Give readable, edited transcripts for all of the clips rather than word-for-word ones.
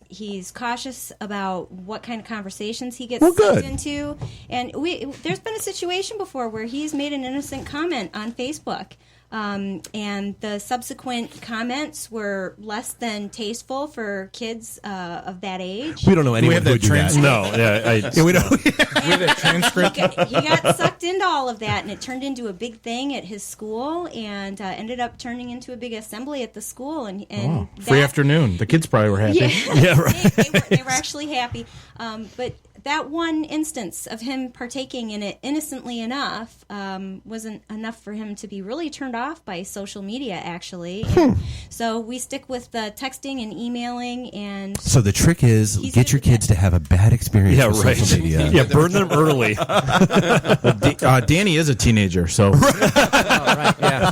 He's cautious about what kind of conversations he gets sucked into. And there's been a situation before where he's made an innocent comment on Facebook. And the subsequent comments were less than tasteful for kids of that age. We don't know anyone who would do that. No, we don't. We have that transcript. He got sucked into all of that, and it turned into a big thing at his school, and ended up turning into a big assembly at the school. And free afternoon. The kids probably were happy. Yeah, right. They were actually happy. But that one instance of him partaking in it innocently enough wasn't enough for him to be really turned off by social media, actually. And so we stick with the texting and emailing. And so the trick is get your kids to have a bad experience with social media. Yeah, burn them early. Danny is a teenager, so. Right, yeah.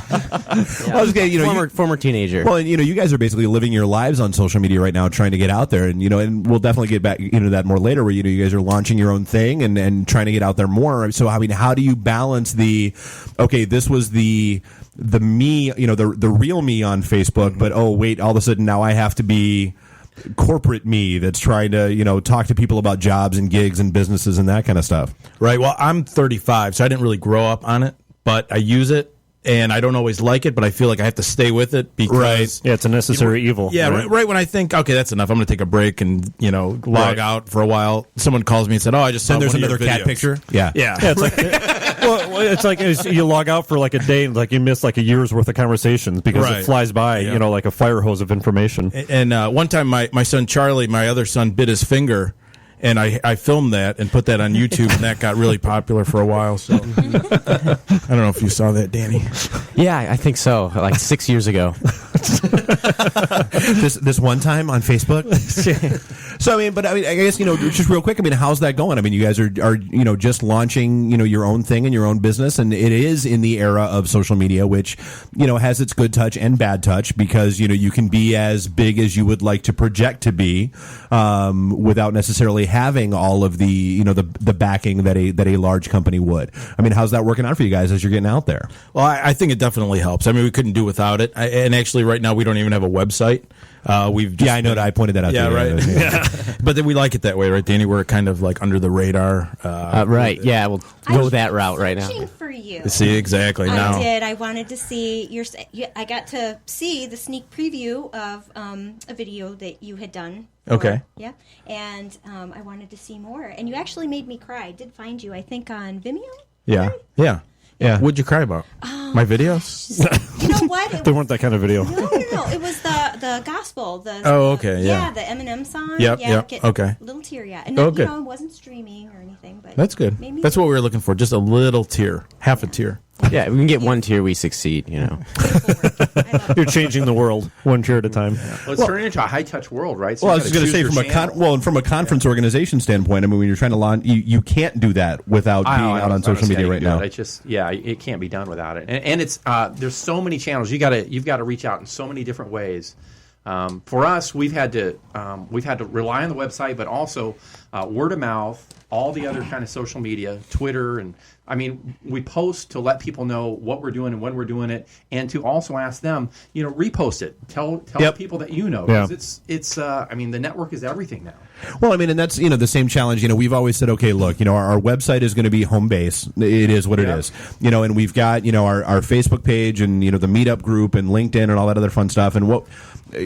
Well, okay, former teenager. Well, and, you guys are basically living your lives on social media right now, trying to get out there, and and we'll definitely get back into that more later. Where you guys are launching your own thing and trying to get out there more. So I mean, how do you balance this was the me, the real me on Facebook, but oh wait, all of a sudden now I have to be corporate me that's trying to talk to people about jobs and gigs and businesses and that kind of stuff. Right. Well, I'm 35, so I didn't really grow up on it, but I use it. And I don't always like it, but I feel like I have to stay with it because it's a necessary evil. Yeah, right when I think, okay, that's enough, I'm going to take a break and log out for a while. Someone calls me and said, "Oh, I just saw there's one another of your cat videos." picture." Yeah. It's like it's like you log out for like a day and like you miss like a year's worth of conversations because it flies by, like a fire hose of information. And one time, my son Charlie, my other son, bit his finger. And I filmed that and put that on YouTube, and that got really popular for a while. So I don't know if you saw that, Danny. Yeah, I think so. Like 6 years ago. this one time on Facebook. So I guess just real quick. How's that going? You guys are just launching your own thing and your own business, and it is in the era of social media, which has its good touch and bad touch because you can be as big as you would like to project to be without necessarily having all of the the backing that a large company would. How's that working out for you guys as you're getting out there? Well, I think it definitely helps. We couldn't do without it. And actually, right now we don't even have a website. I know that I pointed that out. Yeah, right. Yeah. But then we like it that way, right, Danny? We're kind of like under the radar. Right. Yeah, we'll go that route right now. For you. See, exactly. Now I did. I wanted to see I got to see the sneak preview of a video that you had done. Okay. Yeah. And I wanted to see more. And you actually made me cry. I did find you, I think, on Vimeo. Yeah. Right? Yeah. Yeah. What'd you cry about? My videos? You know what? They weren't that kind of video. No. It was the gospel. Okay. Yeah. The Eminem song. Yep. Okay. A little tear, yeah. And good. it wasn't streaming or anything, but that's good. That's what we were looking for. Just a little tear, half a tear. Yeah, we can get one tier, we succeed, You're changing the world one tier at a time. Well, it's turning into a high-touch world, right? So I was going to say, from a conference organization standpoint, when you're trying to launch, you can't do that without being out on social media right now. It can't be done without it. And it's there's so many channels. You've got to reach out in so many different ways. For us, we've had to rely on the website, but also word of mouth, all the other kind of social media, Twitter, and we post to let people know what we're doing and when we're doing it, and to also ask them, repost it, tell people that because it's the network is everything now. Well, and that's the same challenge. We've always said, okay, look, our website is going to be home base. It is what it is. And we've got our Facebook page and the meetup group and LinkedIn and all that other fun stuff. And what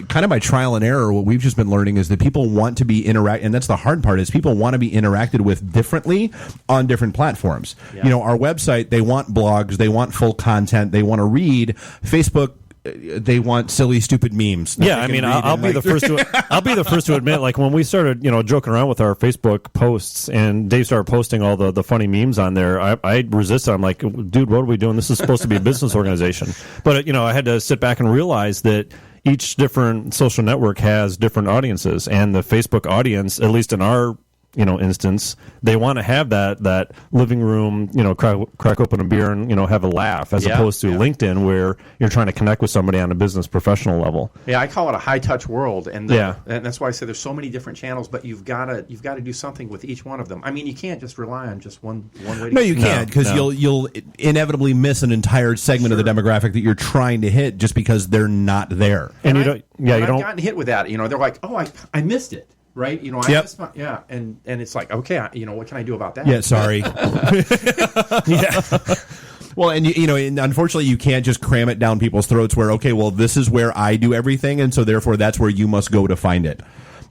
kind of by trial and error, what we've just been learning is that people want to be and that's the hard part is people want to be interacted with differently on different platforms. Our website, they want blogs, they want full content, they want to read. Facebook, they want silly, stupid memes. Yeah, I'll be the first to admit, like when we started, joking around with our Facebook posts, and Dave started posting all the funny memes on there, I resisted. I'm like, dude, what are we doing? This is supposed to be a business organization. But I had to sit back and realize that each different social network has different audiences, and the Facebook audience, at least in our instance, they want to have that living room, crack open a beer and have a laugh, as opposed to LinkedIn, where you're trying to connect with somebody on a business professional level. Yeah, I call it a high touch world, and that's why I say there's so many different channels, but you've got to do something with each one of them. I mean, you can't just rely on just one way. No, you can't, because you'll inevitably miss an entire segment of the demographic that you're trying to hit just because they're not there. And I've gotten hit with that. They're like, oh, I missed it. Right, I missed and it's like, okay, what can I do about that? Yeah, sorry. Well, and and unfortunately, you can't just cram it down people's throats. Where this is where I do everything, and so therefore that's where you must go to find it.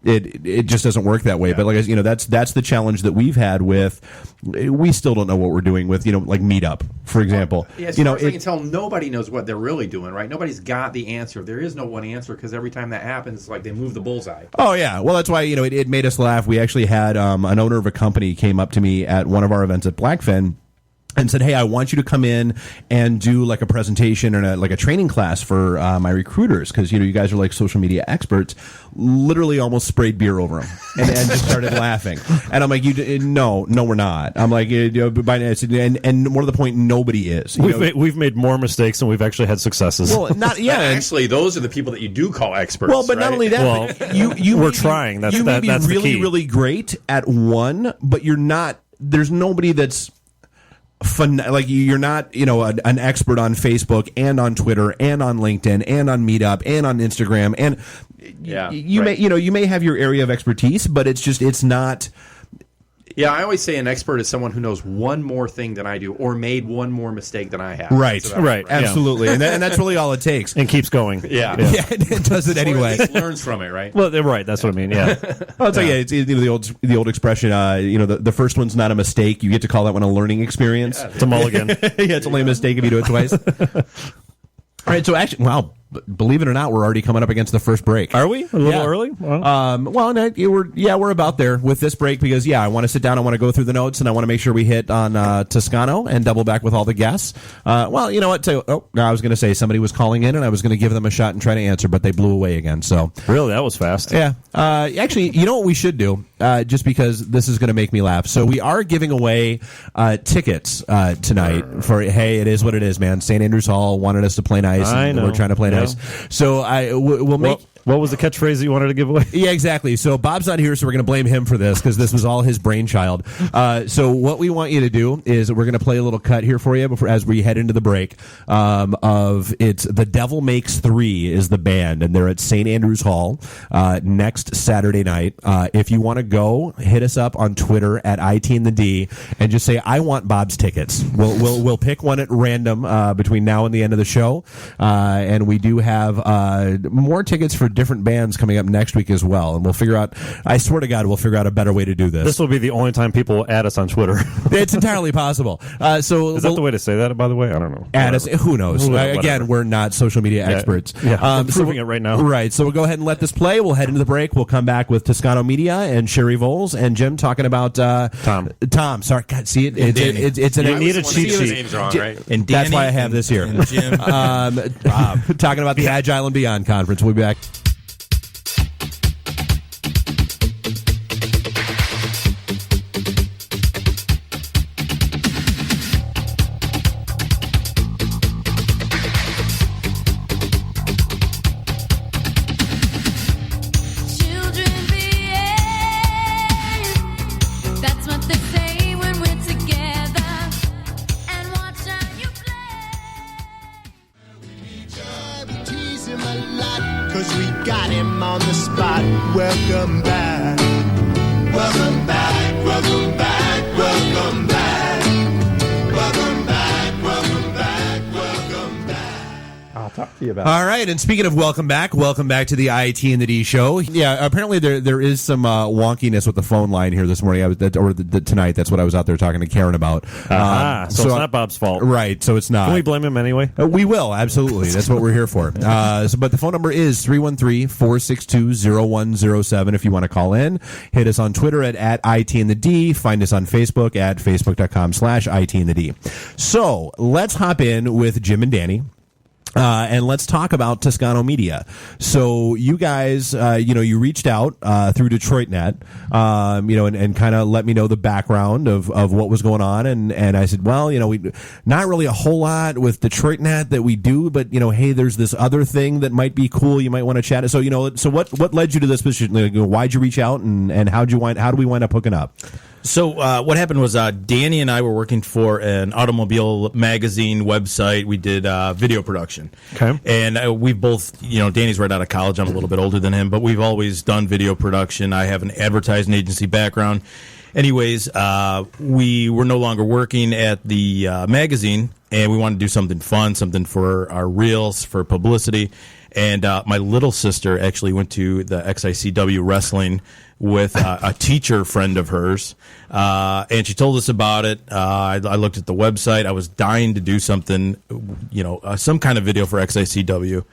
It just doesn't work that way. But that's the challenge that we've had with. We still don't know what we're doing with like Meetup, for example. Yeah, as far as I can tell, nobody knows what they're really doing. Right? Nobody's got the answer. There is no one answer, because every time that happens, it's like they move the bullseye. Oh yeah, well that's why it made us laugh. We actually had an owner of a company came up to me at one of our events at Blackfin and said, hey, I want you to come in and do like a presentation and a training class for my recruiters, because you guys are like social media experts. Literally almost sprayed beer over them and just started laughing. And I'm like, no, we're not. I'm like, and more to the point, nobody is. We've made more mistakes than we've actually had successes. Well, actually, those are the people that you do call experts. Well, but right? not only that, we're trying. That's may be that's really, the key. really great at one, but you're not. There's nobody that's like you're not an expert on Facebook and on Twitter and on LinkedIn and on Meetup and on Instagram, and you may have your area of expertise, but it's not. Yeah, I always say an expert is someone who knows one more thing than I do, or made one more mistake than I have. Right, absolutely, and that's really all it takes, and keeps going. Yeah, it does it anyway. It learns from it, right? Well, right. That's what I mean. Yeah. Well, it's it's the old expression. The first one's not a mistake. You get to call that one a learning experience. It's a mulligan. It's only a mistake if you do it twice. All right, so actually, wow, believe it or not, we're already coming up against the first break. Are we? A little early? Well, we're about there with this break because, I want to sit down, I want to go through the notes, and I want to make sure we hit on Toscano and double back with all the guests. Well, you know what? I was going to say somebody was calling in, and I was going to give them a shot and try to answer, but they blew away again. So really, that was fast. Yeah. Actually, you know what we should do, just because this is going to make me laugh. So we are giving away tickets tonight for, hey, it is what it is, man. St. Andrews Hall wanted us to play nice. I know. We're trying to play nice. So we'll make. What was the catchphrase that you wanted to give away? Yeah, exactly. So Bob's not here, so we're going to blame him for this because this was all his brainchild. So what we want you to do is we're going to play a little cut here for you as we head into the break. It's The Devil Makes Three is the band, and they're at St. Andrews Hall next Saturday night. If you want to go, hit us up on Twitter at IT&the and just say, I want Bob's tickets. We'll pick one at random between now and the end of the show, and we do have more tickets for different bands coming up next week as well, and we'll figure out, I swear to God, we'll figure out a better way to do this. This will be the only time people add us on Twitter. It's entirely possible. So is that the way to say that, by the way? I don't know. Add us, who knows? Again, we're not social media experts. Yeah, I'm proving it right now. Right, so we'll go ahead and let this play. We'll head into the break. We'll come back with Toscano Media and Sherry Volz and Jim talking about Tom, sorry, God, see it? It's an you need a cheat sheet. Names wrong, right? And Danny, that's why I have this here. And Jim. Bob. Talking about the Agile and Beyond conference. We'll be back. Welcome back. Welcome back. Welcome back. Welcome back. Welcome back. Welcome back. Welcome back. I'll talk to you about it. All right, and speaking of welcome back to the IT&the show. Yeah, apparently there is some wonkiness with the phone line here this morning, tonight. That's what I was out there talking to Karen about. So it's not Bob's fault. Right, so it's not. Can we blame him anyway? We will, absolutely. That's what we're here for. But the phone number is 313-462-0107 if you want to call in. Hit us on Twitter at IT&the. Find us on Facebook at facebook.com/IT&the. So let's hop in with Jim and Danny. And let's talk about Toscano Media. So you guys, you reached out through DetroitNet, and kind of let me know the background of what was going on. And I said, well, we not really a whole lot with DetroitNet that we do, but hey, there's this other thing that might be cool. You might want to chat. So so what led you to this position? Why'd you reach out, and how do we wind up hooking up? So what happened was Danny and I were working for an automobile magazine website. We did video production. Okay. And we both, Danny's right out of college. I'm a little bit older than him, but we've always done video production. I have an advertising agency background. Anyways, we were no longer working at the magazine, and we wanted to do something fun, something for our reels, for publicity. And my little sister actually went to the XICW wrestling with a teacher friend of hers, and she told us about it. I looked at the website. I was dying to do something, some kind of video for XICW,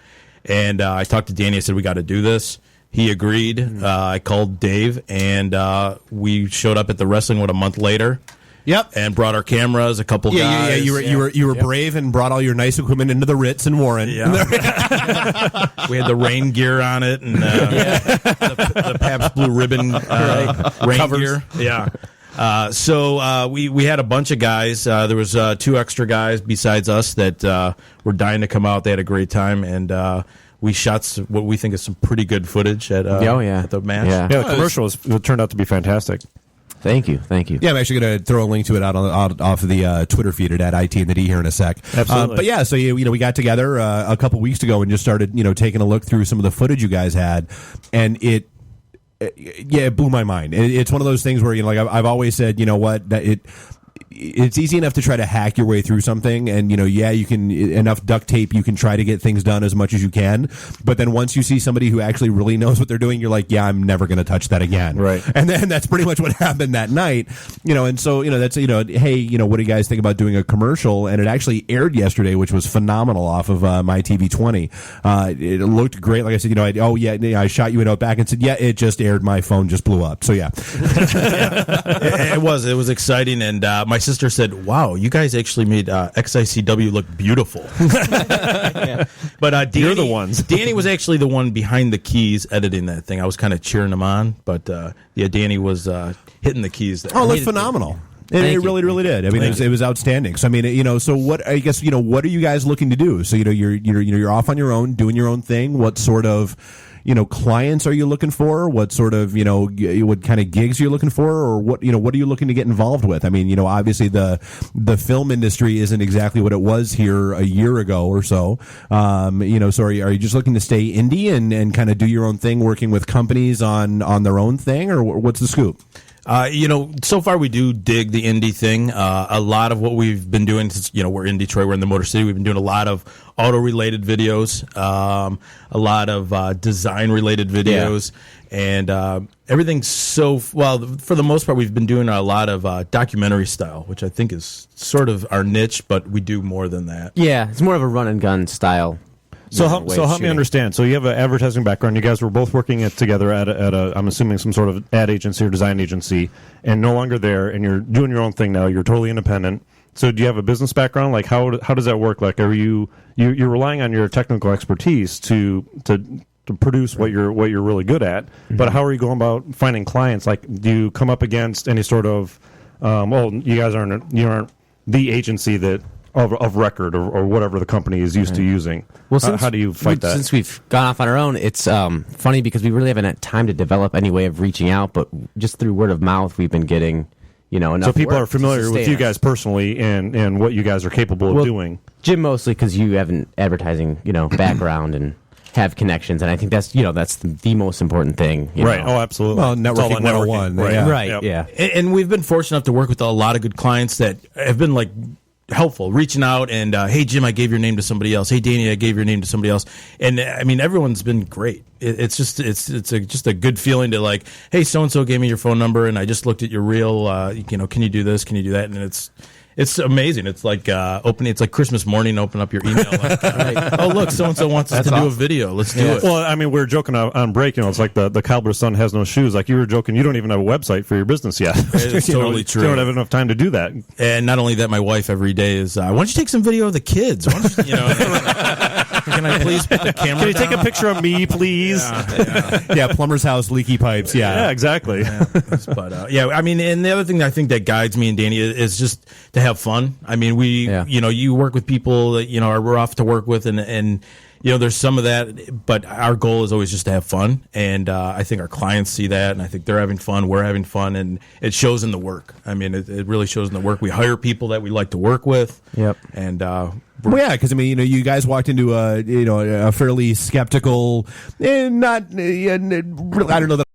and I talked to Danny. I said, we got to do this. He agreed. I called Dave, and we showed up at the wrestling a month later. Yep, and brought our cameras, a couple guys. Yeah. You were brave and brought all your nice equipment into the Ritz in Warren. Yeah. We had the rain gear on it, and the Pabst Blue Ribbon rain Covers. gear. Yeah. So we had a bunch of guys. There was 2 extra guys besides us that were dying to come out. They had a great time, and we shot what we think is some pretty good footage at the match. Yeah, the commercial turned out to be fantastic. Thank you. Yeah, I'm actually going to throw a link to it out off of the Twitter feed at IT and the D here in a sec. Absolutely. But yeah, so we got together a couple weeks ago and just started taking a look through some of the footage you guys had, and it blew my mind. It's one of those things where I've always said, it's easy enough to try to hack your way through something, and you can enough duct tape, you can try to get things done as much as you can, but then once you see somebody who actually really knows what they're doing, you're like, yeah, I'm never going to touch that again. Right. And then that's pretty much what happened that night. And so that's hey, what do you guys think about doing a commercial? And it actually aired yesterday, which was phenomenal, off of my TV 20. It looked great. Like I said, I shot you a note back and said, yeah, it just aired, my phone just blew up. So yeah. It was exciting, and my sister said, wow, you guys actually made XICW look beautiful. But Danny, you're the ones. Danny was actually the one behind the keys editing that thing. I was kind of cheering him on, but Danny was hitting the keys there. Oh, it looked phenomenal. It really, really did. I mean, it was outstanding. So I mean, so what? I guess what are you guys looking to do? So you're off on your own, doing your own thing. What sort of clients are you looking for? What sort of, what kind of gigs you're looking for, or what are you looking to get involved with? I mean, obviously the film industry isn't exactly what it was here a year ago or so. So are you just looking to stay indie and kind of do your own thing, working with companies on their own thing, or what's the scoop? So far we do dig the indie thing. A lot of what we've been doing since, we're in Detroit, we're in the Motor City, we've been doing a lot of auto-related videos, a lot of design-related videos, and everything's for the most part, we've been doing a lot of documentary style, which I think is sort of our niche, but we do more than that. Yeah, it's more of a run-and-gun style. So help me understand. So you have an advertising background. You guys were both working together at a I'm assuming some sort of ad agency or design agency, and no longer there, and you're doing your own thing now. You're totally independent. So do you have a business background? Like how does that work? Like are you're relying on your technical expertise to produce what you're really good at, but how are you going about finding clients? Like do you come up against any sort of you guys aren't the agency that of record or whatever the company is used to using. Well, how do you fight that? Since we've gone off on our own, it's funny because we really haven't had time to develop any way of reaching out, but just through word of mouth, we've been getting, enough. So people are familiar with you guys personally and what you guys are capable of doing. Jim, mostly because you have an advertising, background and have connections, and I think that's the most important thing. Right. Oh, absolutely. Well, networking 101. Right. Yeah. Right. Yep. Yeah. And we've been fortunate enough to work with a lot of good clients that have been like helpful, reaching out and hey Jim, I gave your name to somebody else. Hey Danny, I gave your name to somebody else. And I mean, everyone's been great. It's just a good feeling to like, hey, so and so gave me your phone number, and I just looked at your reel. Can you do this? Can you do that? And it's amazing. It's like it's like Christmas morning. Open up your email. Like, oh look, so and so wants us to do a video. Let's do it. Well, I mean, we were joking on break. It's like the cobbler's son has no shoes. Like you were joking, you don't even have a website for your business yet. It's totally true. You don't have enough time to do that. And not only that, my wife every day is, why don't you take some video of the kids? Why don't you, Can I please put the camera Can you take a down? picture of me, please? Yeah, plumber's house, leaky pipes. Yeah, exactly. But I mean, and the other thing that I think that guides me and Danny is just to have fun. I mean, you work with people that are rough to work with, and there's some of that, but our goal is always just to have fun, and I think our clients see that, and I think they're having fun, we're having fun, and it shows in the work. I mean, it really shows in the work. We hire people that we like to work with. Yep. And well, yeah, because I mean, you guys walked into a fairly skeptical, I don't know that